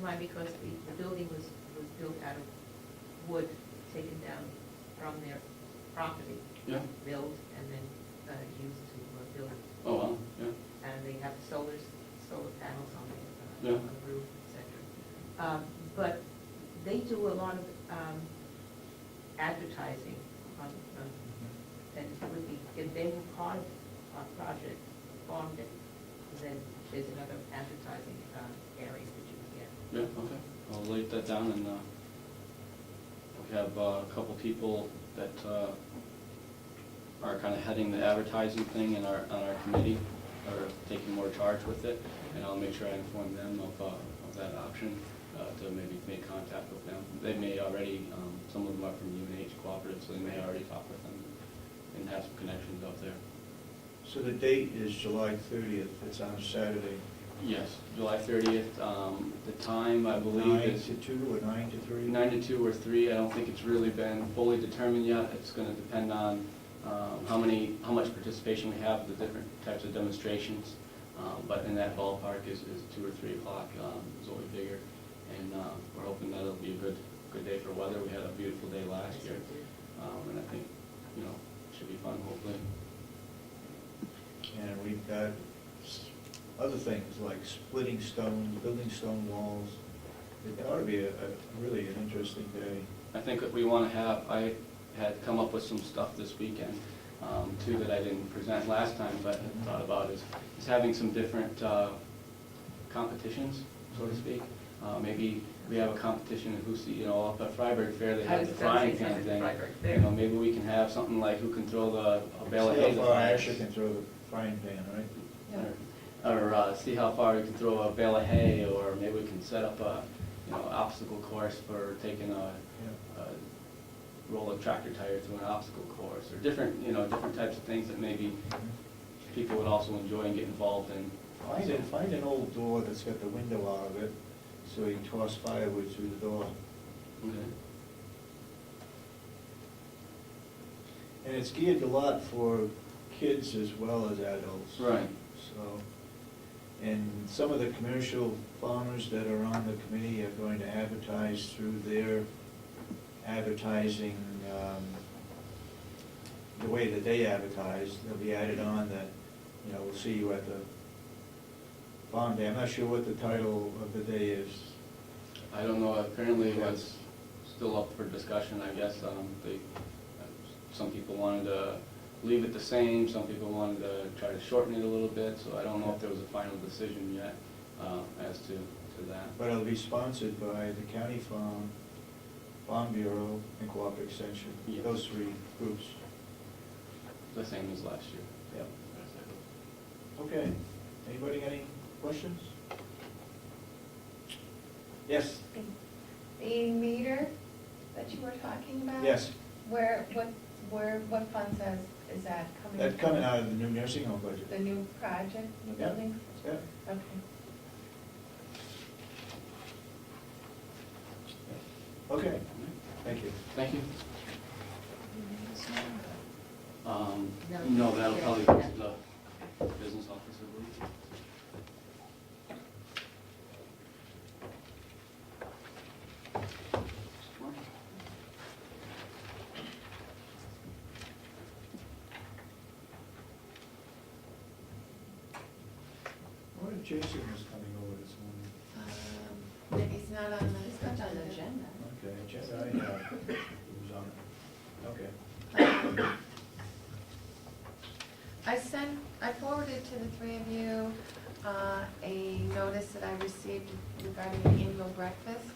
mind because the building was built out of wood taken down from their property. Yeah. Milled and then used to build. Oh, wow, yeah. And they have solar panels on Yeah. on the roof, etc. But they do a lot of advertising on, and it would be, if they were part of our project, formed it, then there's another advertising area that you can get. Yeah, okay. I'll write that down, and we have a couple people that are kind of heading the advertising thing on our committee, or taking more charge with it, and I'll make sure I inform them of that option, to maybe make contact with them. They may already, some of them are from UNH Cooperative, so they may already talk with them and have some connections out there. So the date is July 30th, it's on a Saturday. Yes, July 30th. The time, I believe, 9 is to 2 or 9 to 3? 9 to 2 or 3. I don't think it's really been fully determined yet. It's going to depend on how much participation we have with the different types of demonstrations. But in that ballpark is 2 or 3 o'clock is what we figure, and we're hoping that it'll be a good day for weather. We had a beautiful day last year, and I think it should be fun, hopefully. And we've got other things like splitting stones, building stone walls. It ought to be a really an interesting day. I think that we want to have, I had come up with some stuff this weekend, too, that I didn't present last time, but I thought about is having some different competitions, so to speak. Maybe we have a competition of who's, up at Freiburg Fair, they have the frying pan thing. Maybe we can have something like who can throw a bale of hay. See how far Asher can throw the frying pan, right? Yeah. Or see how far we can throw a bale of hay, or maybe we can set up a obstacle course for taking a roll of tractor tire through an obstacle course, or different types of things that maybe people would also enjoy and get involved in. Find an old door that's got the window out of it, so you toss firewood through the door. Okay. And it's geared a lot for kids as well as adults. Right. So, and some of the commercial farmers that are on the committee are going to advertise through their advertising, the way that they advertise. They'll be added on that, we'll see you at the farm day. I'm not sure what the title of the day is. I don't know, apparently it was still up for discussion, I guess. Some people wanted to leave it the same, some people wanted to try to shorten it a little bit, so I don't know if there was a final decision yet as to that. But it'll be sponsored by the County Farm Bureau, and Cooperative Extension, Yes. Those three groups. The same as last year. Yep. Okay. Anybody got any questions? Yes? The meter that you were talking about? Yes. What funds is that coming from? That's coming out of the new nursing home budget. The new project, new Yeah. building? Yeah. Okay. Okay. Thank you. Thank you. No. No, that'll probably go to the business office, I believe. I wonder if Jason was coming over this morning. He's not on the. It's not on the agenda. Okay, agenda, I have. He was on it. Okay. I forwarded to the three of you a notice that I received regarding the annual breakfast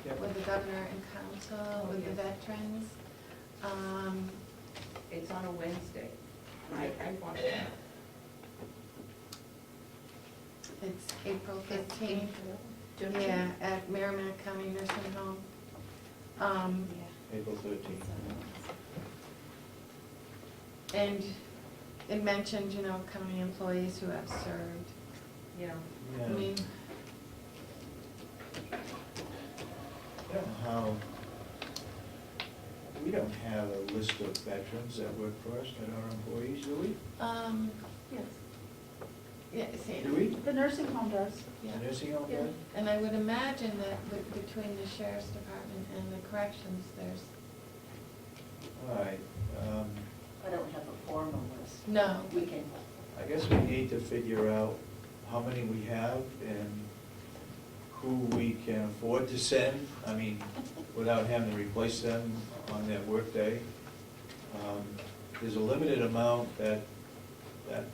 Yep. with the governor and council, with the yes. veterans. It's on a Wednesday. I want to. It's April 15th. Yeah, at Merrimack County Nursing Home. April 13th. And it mentioned, county employees who have served. Yeah. Yeah. I mean, I don't know how, we don't have a list of veterans that work for us that are employees, do we? yes. Yeah, see. Do we? The nursing home does. Yeah. The nursing home Yeah. does? And I would imagine that between the sheriff's department and the corrections, there's, All right, I don't have a formal list. no. We can, I guess we need to figure out how many we have and who we can afford to send, I mean, without having to replace them on their workday. There's a limited amount that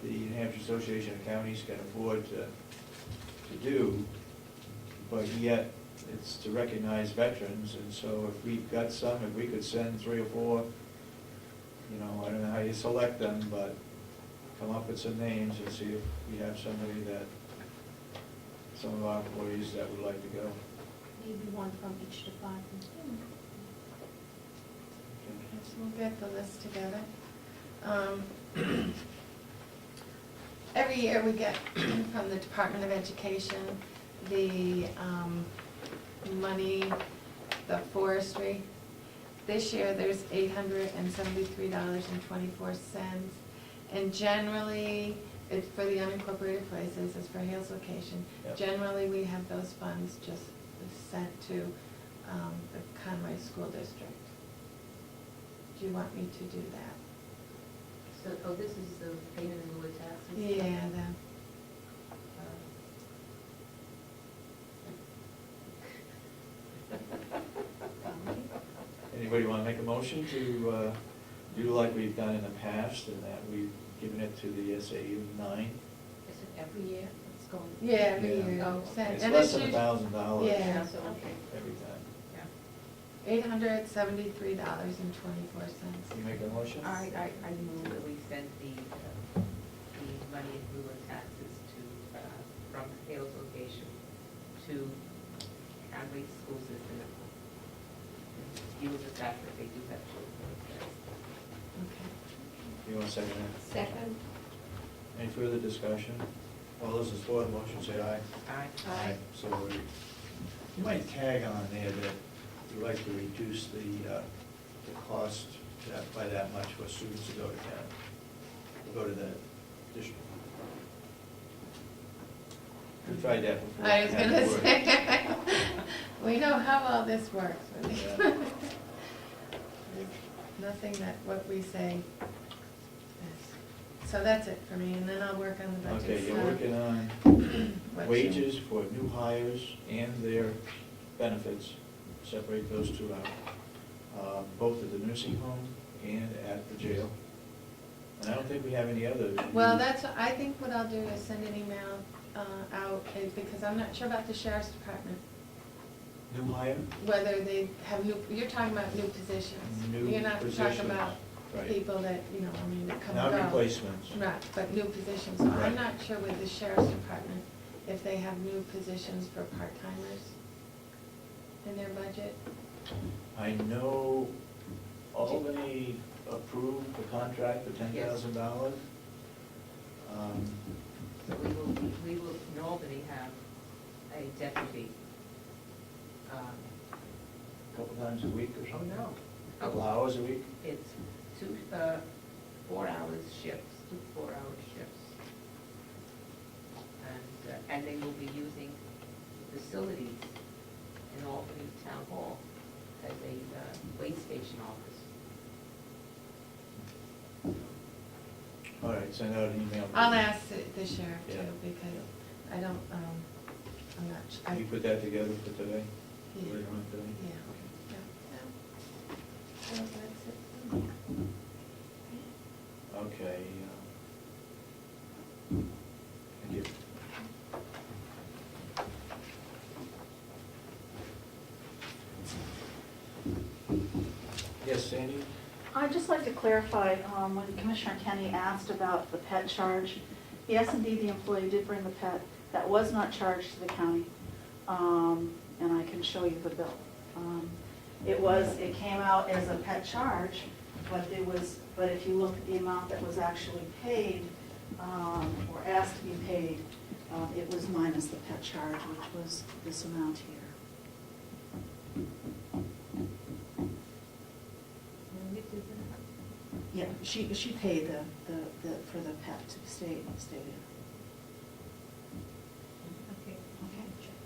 the New Hampshire Association of Counties can afford to do, but yet it's to recognize veterans, and so if we've got some, if we could send 3 or 4, you know, I don't know how you select them, but come up with some names and see if we have somebody that, some of our employees that would like to go. Maybe one from each department. So we'll get the list together. Every year we get from the Department of Education, the money, the forestry. This year, there's $873.24. And generally, it's for the unincorporated places, it's for Hales location. Yep. Generally, we have those funds just sent to the Conway School District. Do you want me to do that? So, oh, this is the payment in lieu of taxes? Yeah, Anybody want to make a motion to do like we've done in the past, and that we've given it to the SAU 9? Is it every year it's going? yeah, every Yeah. year. Oh, Send- It's and less than usually $1,000 Yeah. So, okay, every time. yeah. $873.24. You make a motion? I move that we send the money in lieu of taxes to, from Hales location to Conway School System. Use the fact that they do have children. Okay. You want to second it? Second. Any further discussion? All those in support of the motion say aye. Aye. So ordered. You might tag on there that you'd like to reduce the cost by that much for students to go to town, go to the district. We tried that before. I was Had gonna to work. say, we know how all this works. really. Yeah. Nothing that what we say is. So that's it for me, and then I'll work on the budget Okay, you're stuff. working on What wages for new hires and their benefits, separate those two out, both at the nursing home and at the jail. And I don't think we have any other. Well, I think what I'll do is send an email out, because I'm not sure about the sheriff's department, New hire? whether they have you're talking about new positions. New You're not positions, talking about right. people that, that come and Not go. replacements. Right, but new positions. So Right. I'm not sure with the sheriff's department if they have new positions for part-timers in their budget. I know Albany approved the contract for $10,000. So we will in Albany have a deputy. Couple times a week or Oh, something? no. Couple hours a week? It's 2 4-hour shifts, 2 4-hour shifts. And they will be using the facilities in Albany Town Hall as a weigh station office. All right, send out an email. I'll ask the sheriff Yeah. too, because I don't, I'm not sure. Can you put that together for today? Yeah. Later on today? Yeah. So that's it. Okay. Thank you. Yes, Sandy? I'd just like to clarify, when Commissioner Kenny asked about the pet charge, yes, indeed, the employee did bring the pet. That was not charged to the county, and I can show you the bill. It came out as a pet charge, but if you look at the amount that was actually paid, or asked to be paid, it was minus the pet charge, which was this amount here. Yeah, she paid the for the pet to stay in.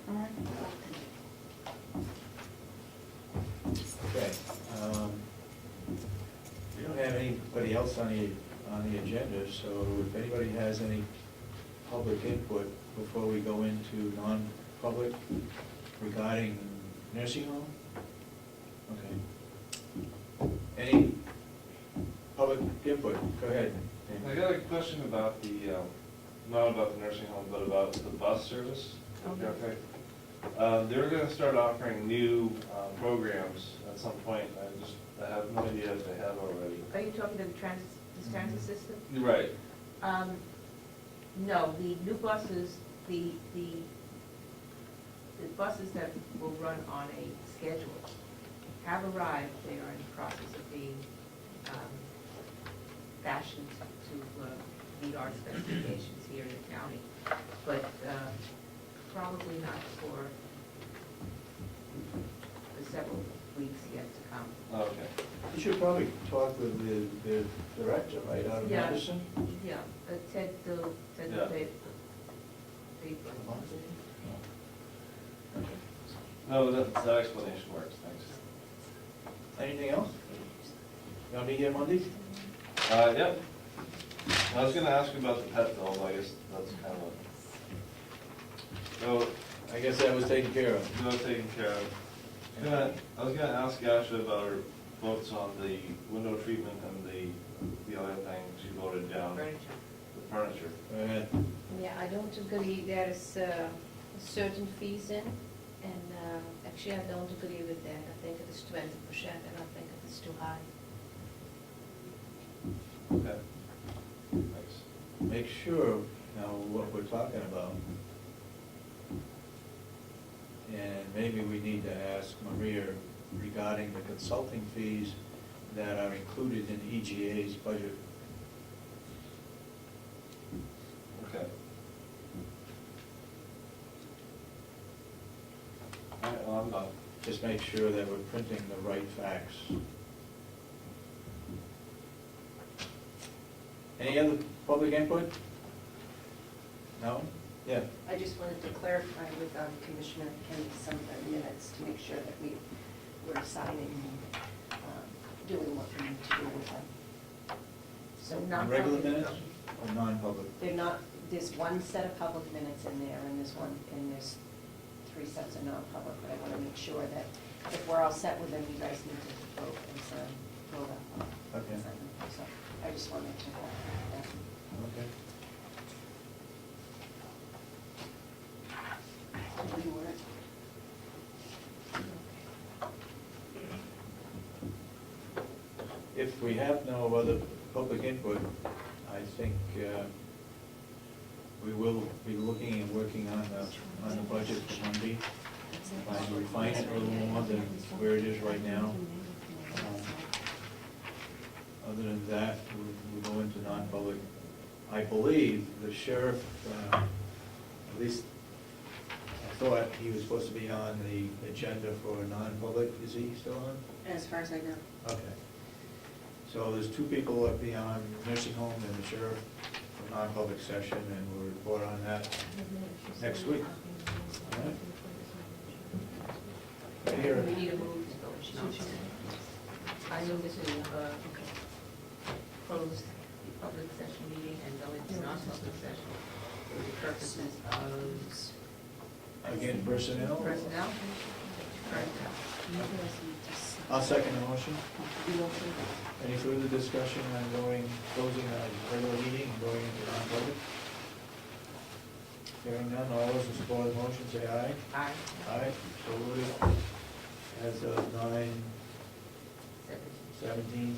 All right. Okay. We don't have anybody else on the agenda, so if anybody has any public input before we go into non-public regarding nursing home? Okay. Any public input? Go ahead. I got a question about the, not about the nursing home, but about the bus service. Okay. They're gonna start offering new programs at some point. I have no idea if they have already. Are you talking to the transit system? You're right. No, the new buses, the buses that will run on a schedule have arrived. They are in the process of being fashioned to meet our specifications here in the county, but probably not for the several weeks yet to come. Okay. You should probably talk with the director, right, out of Yeah. Madison? Yeah, Ted, Yeah. Okay. No, that explanation works, thanks. Anything else? You want me here Monday? Yep. I was gonna ask you about the pet bill, I guess that's kind of so, I guess that was taken care of. no taken care of. I was gonna ask Asha about her votes on the window treatment and the other thing she voted down, Furniture. the furniture. Go ahead. Yeah, I don't agree, there is certain fees in, and actually I don't agree with that. I think it is 20% and I think it is too high. Okay. Thanks. Make sure now what we're talking about. And maybe we need to ask Maria regarding the consulting fees that are included in EGA's budget. Okay. All right, well, I'm done. Just make sure that we're printing the right facts. Any other public input? No? Yeah. I just wanted to clarify with Commissioner Kenny some of the minutes to make sure that we're signing and doing what we need to do with them. So Not Regular public, minutes or non-public? they're not, there's one set of public minutes in there and there's 3 sets of non-public, but I want to make sure that if we're all set with them, you guys need to vote and sign, vote up. Okay. Sign them. So I just wanted to check that. Okay. You were. If we have no other public input, I think we will be looking and working on the budget for Monday. Trying to refine it a little more than where it is right now. Other than that, we'll go into non-public. I believe the sheriff, at least I thought he was supposed to be on the agenda for non-public. Is he still on? As far as I know. Okay. So there's 2 people up beyond nursing home and the sheriff for non-public session, and we'll report on that next week. All right? Right here. We need a move to go into non-public. I move to close the public session meeting and go into non-public session for the purposes of Again, personnel? personnel. I'll second the motion. Any further discussion on closing a regular meeting and going into non-public? Hearing none, all those in support of the motion say aye. Aye. Aye, so voted. As of 9:17.